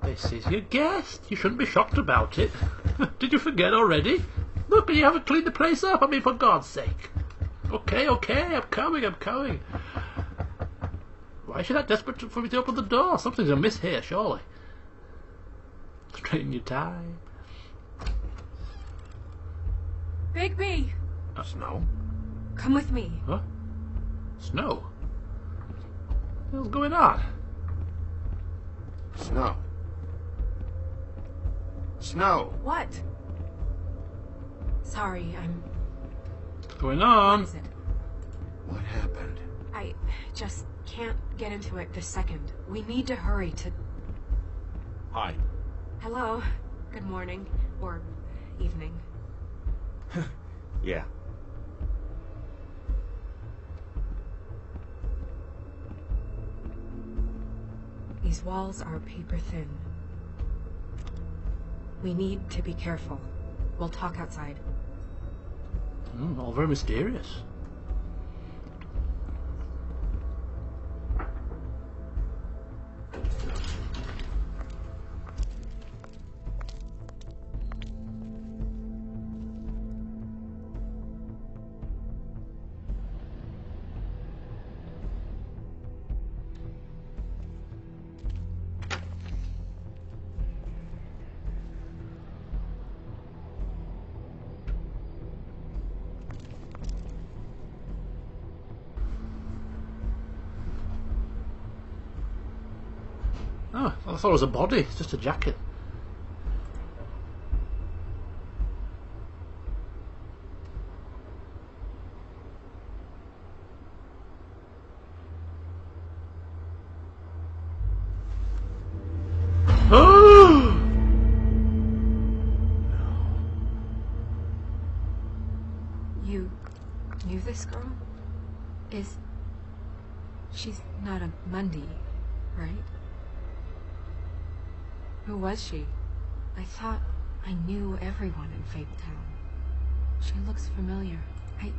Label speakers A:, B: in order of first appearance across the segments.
A: This is your guest. You shouldn't be shocked about it. Did you forget already? Look, you haven't cleaned the place up. I mean, for God's sake. Okay, I'm coming. Why is she that desperate for me to open the door? Something's amiss here, surely. Straighten your tie.
B: Bigby!
A: Snow?
B: Come with me.
A: Huh? Snow? What the hell's going on?
C: Snow. Snow!
B: What? Sorry,
A: What's going on?
B: What is it?
C: What happened?
B: I just can't get into it this second. We need to hurry to...
C: Hi.
B: Hello. Good morning. Or evening.
C: Yeah.
B: These walls are paper thin. We need to be careful. We'll talk outside.
A: All very mysterious. Oh, I thought it was a body. It's just a jacket. Oh!
B: You knew this girl? She's not a Mundy, right? Who was she? I thought I knew everyone in Fabetown. She looks familiar. I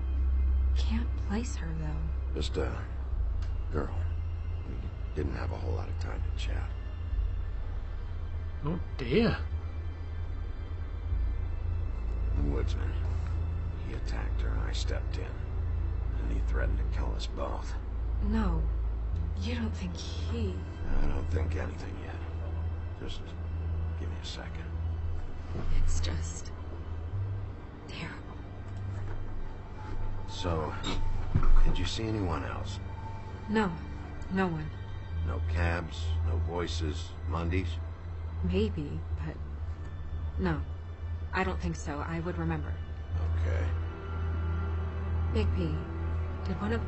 B: can't place her, though.
C: Just a girl. We didn't have a whole lot of time to chat.
A: Oh dear.
C: The woodsman. He attacked her and I stepped in. And he threatened to kill us both.
B: No, you don't think he...
C: I don't think anything yet. Just give me a second.
B: It's just... terrible.
C: So, did you see anyone else?
B: No, no one.
C: No cabs, no voices, Mundies?
B: Maybe, but... no. I don't think so. I would remember.
C: Okay.
B: Bigby, did one of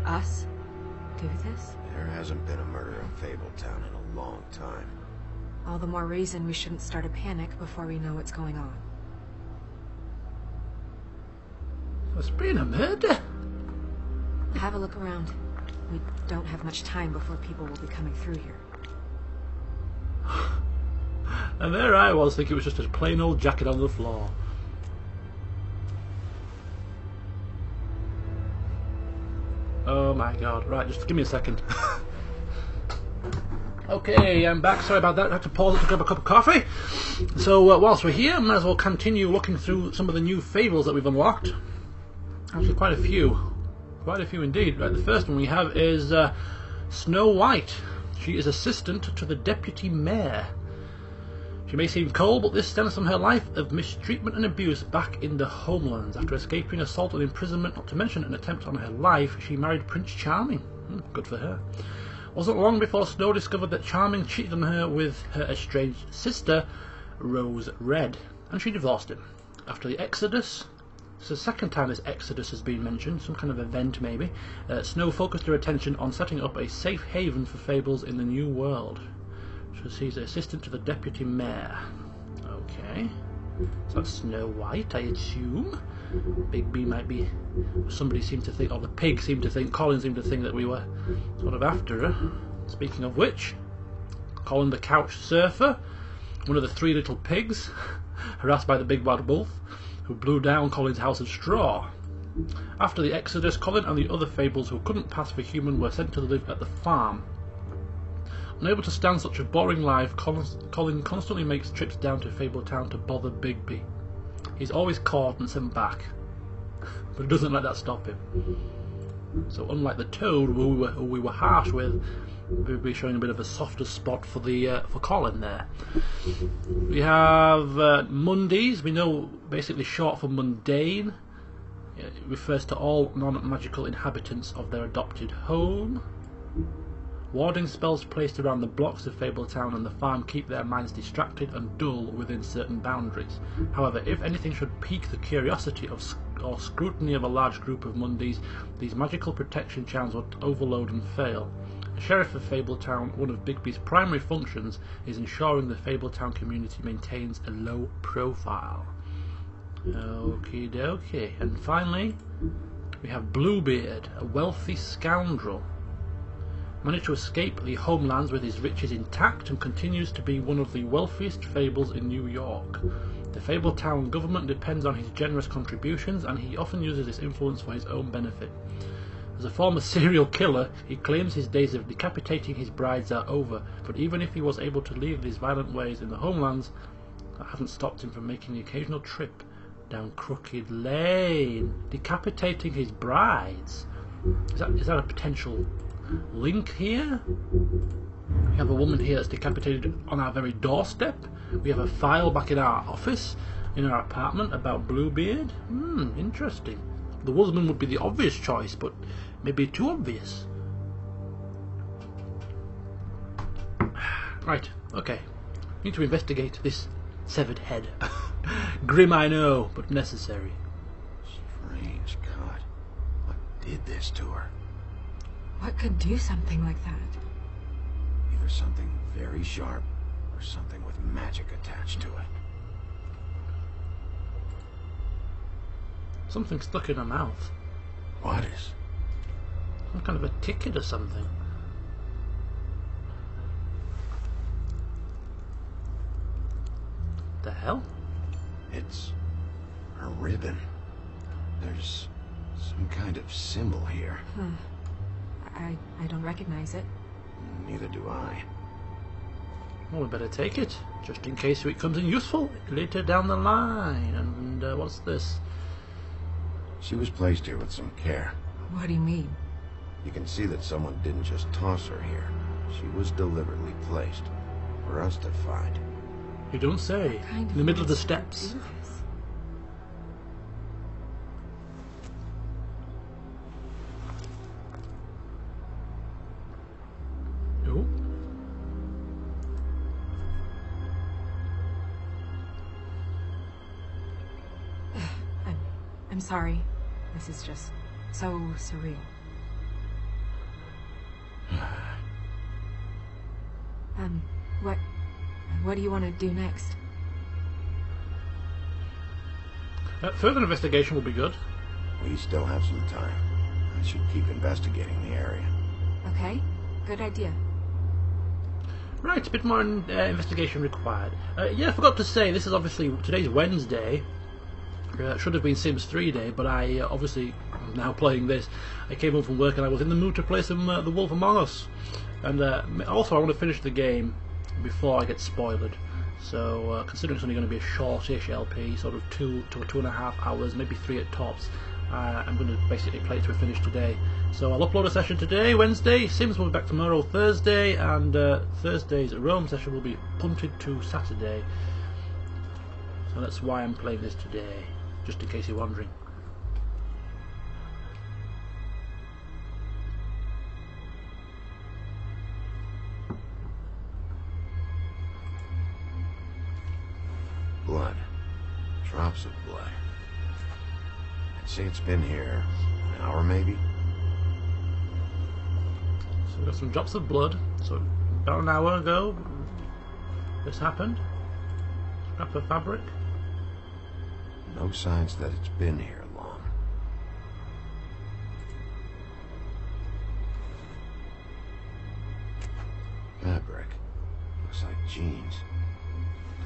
B: us do this?
C: There hasn't been a murder in Fabletown in a long time.
B: All the more reason we shouldn't start a panic before we know what's going on.
A: There's been a murder.
B: Have a look around. We don't have much time before people will be coming through here.
A: And there I was thinking it was just a plain old jacket on the floor. Oh my god. Right, just give me a second. Okay, I'm back. Sorry about that. I had to pause it to grab a cup of coffee. So, whilst we're here, might as well continue looking through some of the new fables that we've unlocked. Actually, quite a few. Quite a few indeed. Right, the first one we have is Snow White. She is assistant to the deputy mayor. She may seem cold, but this stems from her life of mistreatment and abuse back in the homelands. After escaping assault and imprisonment, not to mention an attempt on her life, she married Prince Charming. Good for her. Wasn't long before Snow discovered that Charming cheated on her with her estranged sister, Rose Red, and she divorced him. After the Exodus, it's the second time this Exodus has been mentioned, some kind of event maybe, Snow focused her attention on setting up a safe haven for fables in the New World. So she's the assistant to the deputy mayor. Okay. So that's Snow White, I assume. Bigby might be... somebody seemed to think, or the pig seemed to think, Colin seemed to think that we were sort of after her. Speaking of which, Colin the couch surfer, one of the three little pigs, harassed by the big bad wolf, who blew down Colin's house of straw. After the Exodus, Colin and the other fables who couldn't pass for human were sent to live at the farm. Unable to stand such a boring life, Colin constantly makes trips down to Fabletown to bother Bigby. He's always caught and sent back, but he doesn't let that stop him. So unlike the Toad, who we were harsh with, Bigby showing a bit of a softer spot for Colin there. We have Mundies. We know basically short for mundane. It refers to all non-magical inhabitants of their adopted home. Warding spells placed around the blocks of Fabletown and the farm keep their minds distracted and dull within certain boundaries. However, if anything should pique the curiosity or scrutiny of a large group of Mundies, these magical protection charms would overload and fail. The Sheriff of Fabletown, one of Bigby's primary functions, is ensuring the Fabletown community maintains a low profile. Okie dokie. And finally, we have Bluebeard, a wealthy scoundrel. Managed to escape the homelands with his riches intact and continues to be one of the wealthiest fables in New York. The Fabletown government depends on his generous contributions, and he often uses this influence for his own benefit. As a former serial killer, he claims his days of decapitating his brides are over, but even if he was able to leave these violent ways in the homelands, that hasn't stopped him from making the occasional trip down Crooked Lane. Decapitating his brides? Is that a potential link here? We have a woman here that's decapitated on our very doorstep. We have a file back in our office, in our apartment, about Bluebeard. Interesting. The Wolfman would be the obvious choice, but maybe too obvious. Right, okay. Need to investigate this severed head. Grim, I know, but necessary.
C: Strange cut. What did this to her?
B: What could do something like that?
C: Either something very sharp or something with magic attached to it.
A: Something stuck in her mouth.
C: What is?
A: Some kind of a ticket or something. The hell?
C: It's a ribbon. There's some kind of symbol here.
B: I don't recognize it.
C: Neither do I.
A: Well, we better take it, just in case it comes in useful later down the line. And what's this?
C: She was placed here with some care.
B: What do you mean?
C: You can see that someone didn't just toss her here. She was deliberately placed for us to find.
A: You don't say. In the middle of the steps. Oh.
B: I'm sorry. This is just so surreal. What do you want to do next?
A: Further investigation will be good.
C: We still have some time. I should keep investigating the area.
B: Okay, good idea.
A: Right, a bit more investigation required. Yeah, I forgot to say, this is obviously, today's Wednesday. Should have been Sims 3 Day, but I obviously, I'm now playing this. I came home from work and I was in the mood to play some The Wolf Among Us. And also I want to finish the game before I get spoiled. So considering it's only going to be a shortish LP, sort of 2 to 2.5 hours, maybe 3 at tops, I'm going to basically play it to a finish today. So I'll upload a session today, Wednesday. Sims will be back tomorrow, Thursday, and Thursday's Rome session will be punted to Saturday. So that's why I'm playing this today, just in case you're wondering.
C: Blood. Drops of blood. I'd say it's been here an hour, maybe?
A: So we've got some drops of blood. So about an hour ago, this happened. Scrap of fabric.
C: No signs that it's been here long. Fabric. Looks like jeans.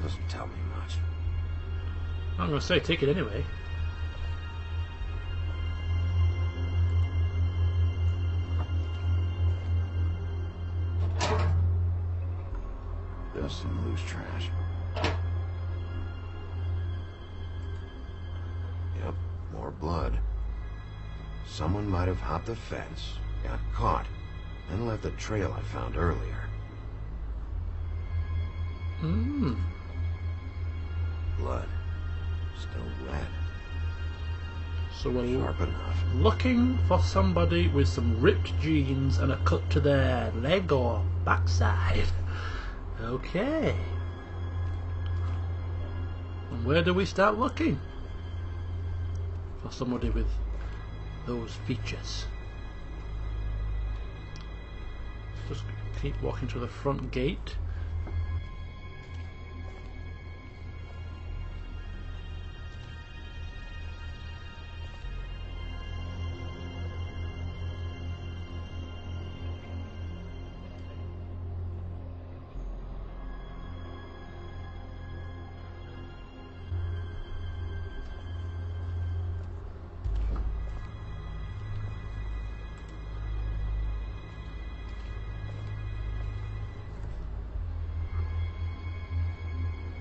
C: Doesn't tell me much.
A: I'm going to say take it anyway.
C: us and loose trash. Yep, more blood. Someone might have hopped the fence, got caught, and left the trail I found earlier.
A: Hmm.
C: Blood. Still red.
A: So we're
C: Sharp enough.
A: looking for somebody with some ripped jeans and a cut to their leg or backside. Okay. And where do we start looking? For somebody with those features. Just keep walking to the front gate.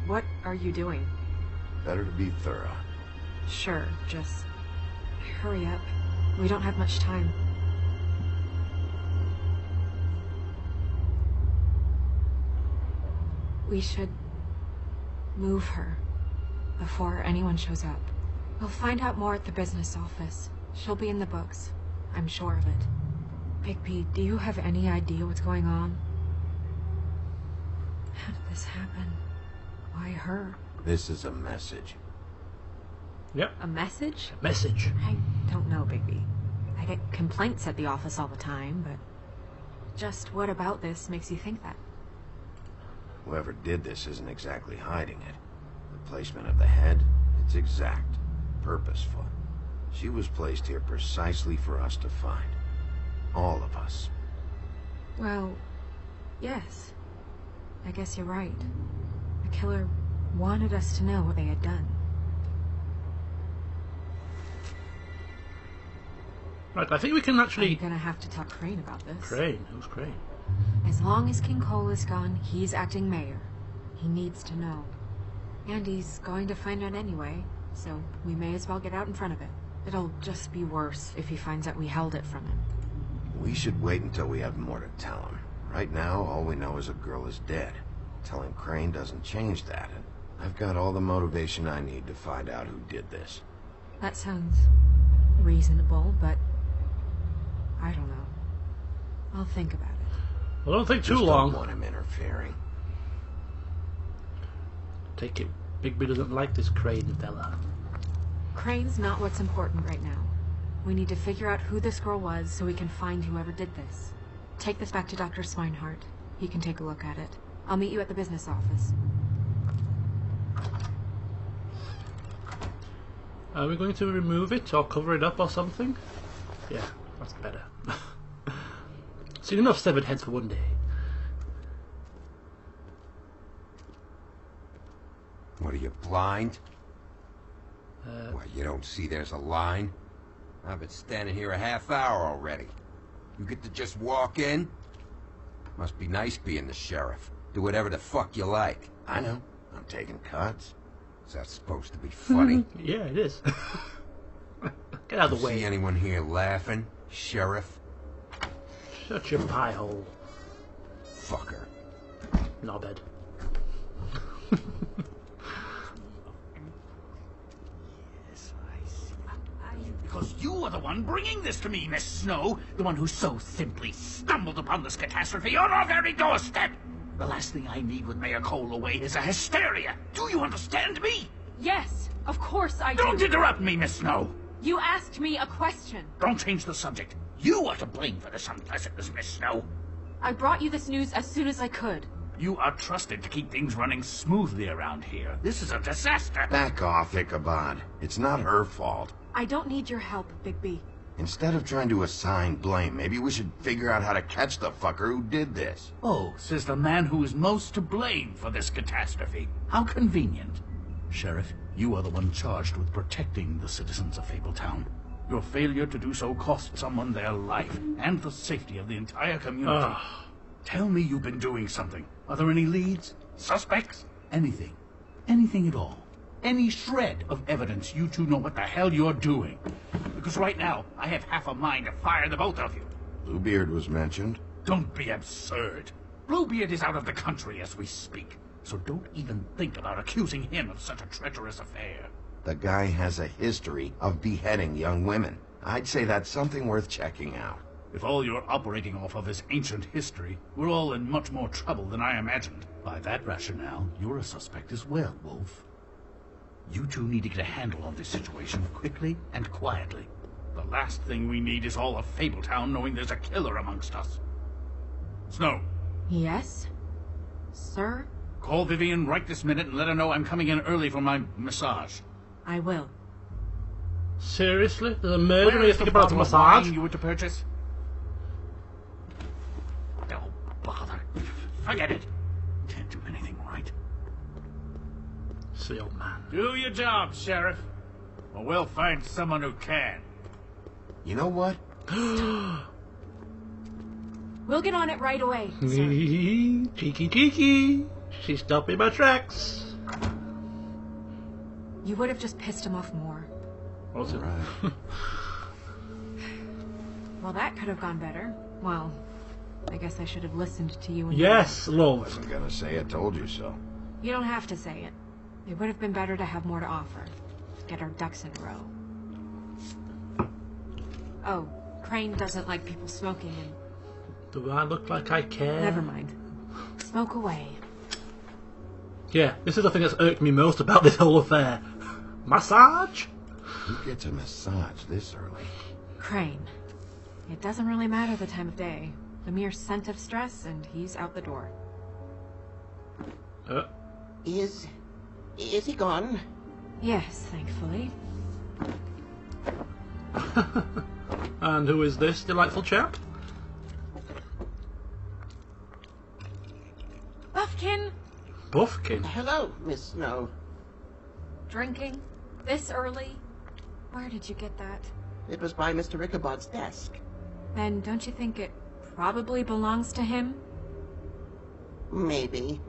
B: What are you doing?
C: Better to be thorough.
B: Sure, just hurry up. We don't have much time. We should move her before anyone shows up. We'll find out more at the business office. She'll be in the books. I'm sure of it. Bigby, do you have any idea what's going on? How did this happen? Why her?
C: This is a message.
A: Yep.
B: A message?
A: Message.
B: I don't know, Bigby. I get complaints at the office all the time, but just what about this makes you think that?
C: Whoever did this isn't exactly hiding it. The placement of the head, it's exact. Purposeful. She was placed here precisely for us to find. All of us.
B: Well, yes. I guess you're right. The killer wanted us to know what they had done.
A: Right, I think we can actually...
B: I'm gonna have to talk Crane about this.
A: Crane? Who's Crane?
B: As long as King Cole is gone, he's acting mayor. He needs to know. And he's going to find out anyway, so we may as well get out in front of it. It'll just be worse if he finds out we held it from him.
C: We should wait until we have more to tell him. Right now, all we know is a girl is dead. Telling Crane doesn't change that. I've got all the motivation I need to find out who did this.
B: That sounds reasonable, but I don't know. I'll think about it.
A: Well, don't take too
C: Just
A: long.
C: don't want him interfering.
A: Take it. Bigby doesn't like this Crane fella.
B: Crane's not what's important right now. We need to figure out who this girl was so we can find whoever did this. Take this back to Dr. Swinehart. He can take a look at it. I'll meet you at the business office.
A: Are we going to remove it or cover it up or something? Yeah, that's better. Seen enough severed heads for one day.
D: What are you, blind? What, you don't see there's a line? I've been standing here a half hour already. You get to just walk in? Must be nice being the sheriff. Do whatever the fuck you like.
C: I know. I'm taking cuts.
D: Is that supposed to be funny?
A: Yeah, it is. Get out of the
D: See
A: way.
D: anyone here laughing, sheriff?
A: Shut your pie hole,
D: Fucker.
A: knobhead.
E: Because you are the one bringing this to me, Miss Snow. The one who so simply stumbled upon this catastrophe on our very doorstep. The last thing I need with Mayor Cole away is a hysteria. Do you understand me?
B: Yes, of course I do.
E: Don't interrupt me, Miss Snow.
B: You asked me a question.
E: Don't change the subject. You are to blame for this unpleasantness, Miss Snow.
B: I brought you this news as soon as I could.
E: You are trusted to keep things running smoothly around here. This is a disaster.
C: Back off, Ichabod. It's not her fault.
B: I don't need your help, Bigby.
C: Instead of trying to assign blame, maybe we should figure out how to catch the fucker who did this.
E: Oh, says the man who is most to blame for this catastrophe. How convenient. Sheriff, you are the one charged with protecting the citizens of Fabletown. Your failure to do so cost someone their life and the safety of the entire community. Tell me you've been doing something. Are there any leads? Suspects? Anything. Anything at all. Any shred of evidence you two know what the hell you're doing. Because right now, I have half a mind to fire the both of you.
C: Bluebeard was mentioned.
E: Don't be absurd. Bluebeard is out of the country as we speak, so don't even think about accusing him of such a treacherous affair.
C: The guy has a history of beheading young women. I'd say that's something worth checking out.
E: If all you're operating off of is ancient history, we're all in much more trouble than I imagined. By that rationale, you're a suspect as well, Wolf. You two need to get a handle on this situation quickly and quietly. The last thing we need is all of Fabletown knowing there's a killer amongst us. Snow.
B: Yes? Sir?
E: Call Vivian right this minute and let her know I'm coming in early for my massage.
B: I will.
A: Seriously? There's a murder and you
E: Where is
A: think
E: the
A: about a
E: bottle of
A: massage?
E: wine you were to purchase? Oh, bother. Forget it. Can't do anything right.
A: See, old man.
E: Do your job, Sheriff. Or we'll find someone who can.
C: You know what?
B: We'll get on it right away, sir.
A: Cheeky, cheeky. She stopped me in my tracks.
B: You would have just pissed him off more.
A: What's it?
C: Right.
B: Well, that could have gone better. Well, I guess I should have listened to you. And
A: Yes, love.
C: Wasn't gonna say I told you so.
B: You don't have to say it. It would have been better to have more to offer. Get our ducks in a row. Oh, Crane doesn't like people smoking and...
A: Do I look like I care?
B: Never mind. Smoke away.
A: Yeah, this is the thing that's irked me most about this whole affair. Massage?
C: Who gets a massage this early?
B: Crane. It doesn't really matter the time of day. The mere scent of stress and he's out the door.
F: Is he gone?
B: Yes, thankfully.
A: And who is this delightful chap?
B: Buffkin!
A: Buffkin.
F: Hello, Miss Snow.
B: Drinking? This early? Where did you get that?
F: It was by Mr. Ichabod's desk.
B: Then don't you think it probably belongs to him?
F: Maybe.